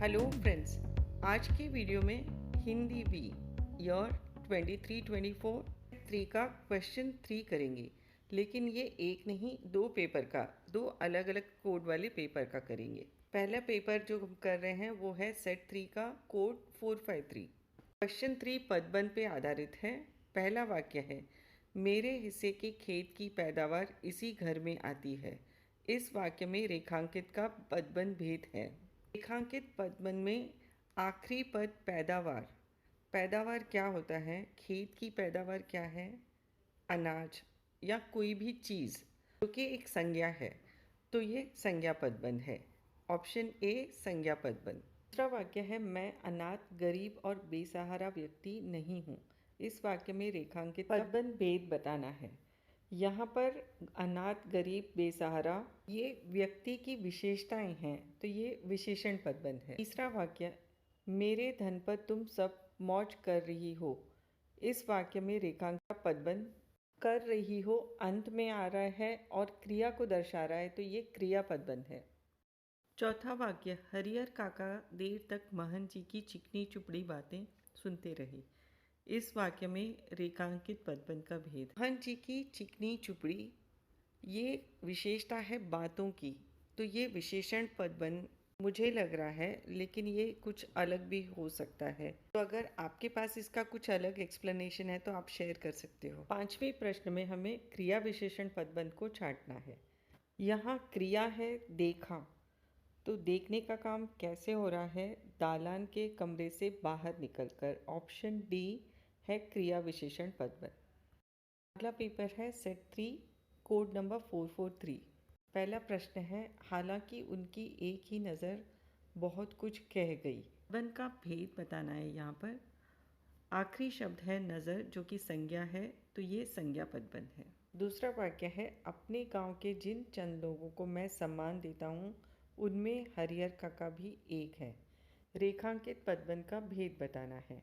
Hello friends, आज की video में हिंदी बी ईयर 23-24 3 का क्वेश्चन 3 करेंगे। लेकिन ये एक नहीं, दो अलग अलग कोड वाले पेपर का करेंगे। पहला पेपर जो हम कर रहे हैं वो है सेट 3 का कोड 453। क्वेश्चन 3 पदबंध पे आधारित है। पहला वाक्य है, मेरे हिस्से के खेत की पैदावार इसी घर में आती है। इस वाक्य में रेखांकित का पदबंध भेद है। रेखांकित पदबंध में आखिरी पद पैदावार। पैदावार क्या होता है? खेत की पैदावार क्या है? अनाज या कोई भी चीज़ जो कि एक संज्ञा है, तो ये संज्ञा पदबंध है। ऑप्शन ए संज्ञा पदबंध। दूसरा वाक्य है, मैं अनाथ, गरीब और बेसहारा व्यक्ति नहीं हूँ। इस वाक्य में रेखांकित पदबंध भेद बताना है। यहाँ पर अनाथ, गरीब, बेसहारा ये व्यक्ति की विशेषताएं हैं, तो ये विशेषण पदबंध है। तीसरा वाक्य, मेरे धन पर तुम सब मौज कर रही हो। इस वाक्य में रेखांकित पदबंध कर रही हो अंत में आ रहा है और क्रिया को दर्शा रहा है, तो ये क्रिया पदबंध है। चौथा वाक्य, हरिहर काका देर तक महन जी की चिकनी चुपड़ी बातें सुनते रहे। इस वाक्य में रेखांकित पदबंध का भेद। महन जी की चिकनी चुपड़ी ये विशेषता है बातों की, तो ये विशेषण पदबंध मुझे लग रहा है, लेकिन ये कुछ अलग भी हो सकता है। तो अगर आपके पास इसका कुछ अलग एक्सप्लेनेशन है तो आप शेयर कर सकते हो। पांचवें प्रश्न में हमें क्रिया विशेषण पदबंध को छांटना है। यहाँ क्रिया है देखा, तो देखने का काम कैसे हो रहा है? दालान के कमरे से बाहर निकलकर। ऑप्शन डी है क्रिया विशेषण पदबंध। अगला पेपर है सेट 3 कोड नंबर 443। पहला प्रश्न है, हालांकि उनकी एक ही नज़र बहुत कुछ कह गई। पदबंध का भेद बताना है। यहाँ पर आखिरी शब्द है नज़र, जो कि संज्ञा है, तो ये संज्ञा पदबंध है। दूसरा वाक्य है, अपने गांव के जिन चंद लोगों को मैं सम्मान देता हूँ उनमें हरिहर काका भी एक है। रेखांकित पदबंध का भेद बताना है।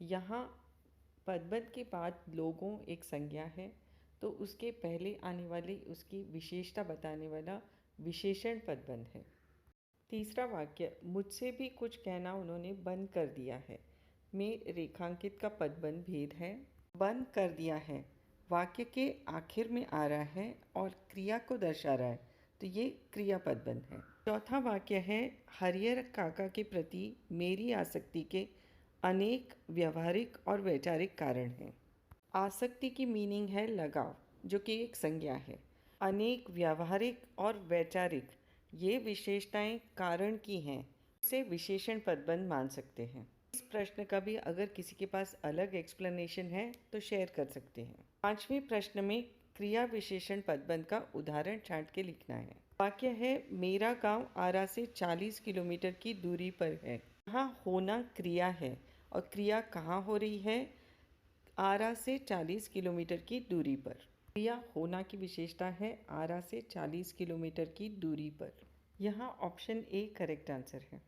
यहाँ पदबंध के बाद लोगों एक संज्ञा है, तो उसके पहले आने वाली उसकी विशेषता बताने वाला विशेषण पदबंध है। तीसरा वाक्य, मुझसे भी कुछ कहना उन्होंने बंद कर दिया है, में रेखांकित का पदबंध भेद है। बंद कर दिया है वाक्य के आखिर में आ रहा है और क्रिया को दर्शा रहा है, तो ये क्रिया पदबंध है। चौथा वाक्य है, हरिहर काका के प्रति मेरी आसक्ति के अनेक व्यवहारिक और वैचारिक कारण हैं। आसक्ति की मीनिंग है लगाव, जो कि एक संज्ञा है। अनेक व्यवहारिक और वैचारिक ये विशेषताएं कारण की हैं, इसे विशेषण पदबंध मान सकते हैं। इस प्रश्न का भी अगर किसी के पास अलग एक्सप्लेनेशन है तो शेयर कर सकते हैं। पांचवें प्रश्न में क्रिया विशेषण पदबंध का उदाहरण छांट के लिखना है। वाक्य है, मेरा गांव आरा से 40 किलोमीटर की दूरी पर है। यहाँ होना क्रिया है और क्रिया कहाँ हो रही है? आरा से 40 किलोमीटर की दूरी पर। क्रिया होना की विशेषता है आरा से 40 किलोमीटर की दूरी पर। यहाँ ऑप्शन ए करेक्ट आंसर है।